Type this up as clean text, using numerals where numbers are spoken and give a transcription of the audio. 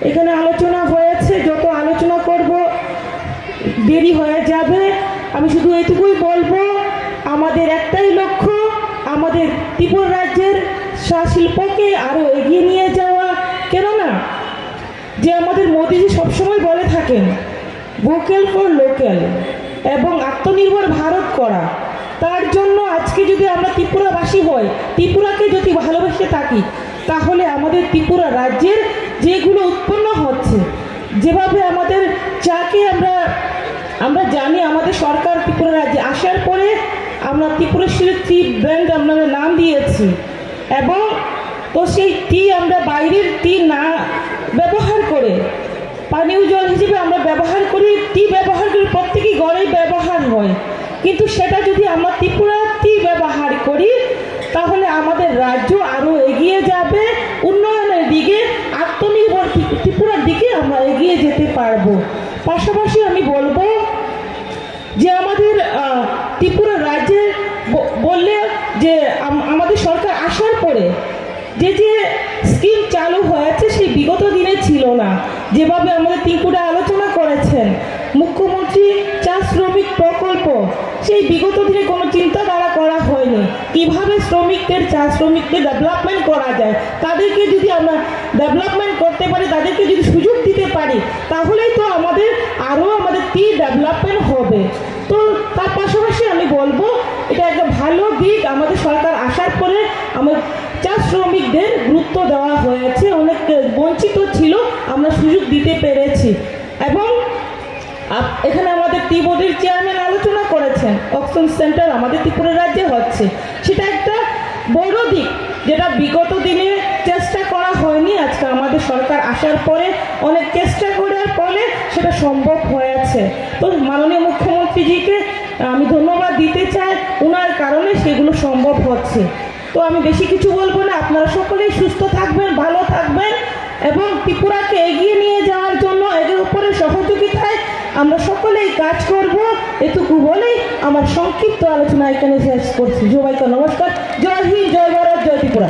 এখানে আলোচনা হয়েছে, যত আলোচনা করব দেরি হয়ে যাবে। আমি শুধু এটুকুই বলবো, আমাদের একটাই লক্ষ্য, আমাদের ত্রিপুরা রাজ্যের শিল্পকে আরও এগিয়ে নিয়ে যাওয়া। কেননা যে আমাদের মোদিজি সবসময় বলে থাকেন ভোকাল ফর লোকাল এবং আত্মনির্ভর ভারত করা। তার জন্য আজকে যদি আমরা ত্রিপুরাবাসী হই, ত্রিপুরাকে যদি ভালোবেসে থাকি, তাহলে আমাদের ত্রিপুরা রাজ্যের যেগুলো উৎপন্ন হচ্ছে, যেভাবে আমাদের চাকে আমরা জানি, আমাদের সরকার ত্রিপুরা রাজ্যে আসার পরে আমরা ত্রিপুরা সিল্ক টি ব্র্যান্ড আমরা নাম দিয়েছি, এবং তো সেই টি আমরা বাইরের টি না ব্যবহার করে পানীয় জল হিসেবে আমরা ব্যবহার করি, টি ব্যবহার করি, প্রত্যেকেই ঘরে ব্যবহার হয়। কিন্তু সেটা যদি আমরা ত্রিপুরা টি ব্যবহার করি, তাহলে আমাদের রাজ্য আরও এগিয়ে যাবে, উন্নয়নের দিকে, আত্মনির্ভর ত্রিপুরার দিকে আমরা এগিয়ে যেতে পারবো। পাশাপাশি আমি বলবো যে আমাদের ত্রিপুরা রাজ্যে বললে যে আমাদের সরকার আসার পরে যে স্কিম চালু হয়েছে, সেই বিগত দিনে ছিল না। যেভাবে আমাদের ত্রিপুরা আলোচনা করেছেন মুখ্যমন্ত্রী চা শ্রমিক প্রকল্প, সেই বিগত দিনে কোনো চিন্তাধারা করা হয়নি কিভাবে চা শ্রমিকদের ডেভেলপমেন্ট করা যায়। তাদেরকে যদি আমরা ডেভেলপমেন্ট করতে পারি, তাদেরকে যদি সুযোগ দিতে পারি, তাহলেই তো আমাদের টি ডেভেলপমেন্ট হবে। তো তার পাশাপাশি আমি বলবো এটা একটা ভালো দিক, আমাদের সরকার আসার পরে আমাদের চা শ্রমিকদের গুরুত্ব দেওয়া হয়েছে, অনেক বঞ্চিত ছিল, আমরা সুযোগ দিতে পেরেছি। এবং এখানে আমাদের টি বোর্ডের চেয়ারম্যান আলোচনা করেছেন অকশন সেন্টার আমাদের ত্রিপুরা রাজ্যে হচ্ছে, সেটা একটা বড় দিক, যেটা বিগত দিনে চেষ্টা করা হয়নি। আজকে আমাদের সরকার আসার পরে অনেক চেষ্টা করার ফলে সেটা সম্ভব হয়েছে। তো মাননীয় মুখ্যমন্ত্রীজিকে আমি ধন্যবাদ দিতে চাই, ওনার কারণে সেগুলো সম্ভব হচ্ছে। তো আমি বেশি কিছু বলবো না, আপনারা সকলেই সুস্থ থাকবেন, ভালো থাকবেন, এবং ত্রিপুরাকে এগিয়ে নিয়ে যাওয়ার জন্য এদের উপরে সহযোগিতায় আমরা সকলেই কাজ করব। এটুকু বলেই আমার সংক্ষিপ্ত আলোচনা এখানে শেষ করছি। সবাইকে নমস্কার। জয় হিন্দ, জয় ভারত, জয় ত্রিপুরা।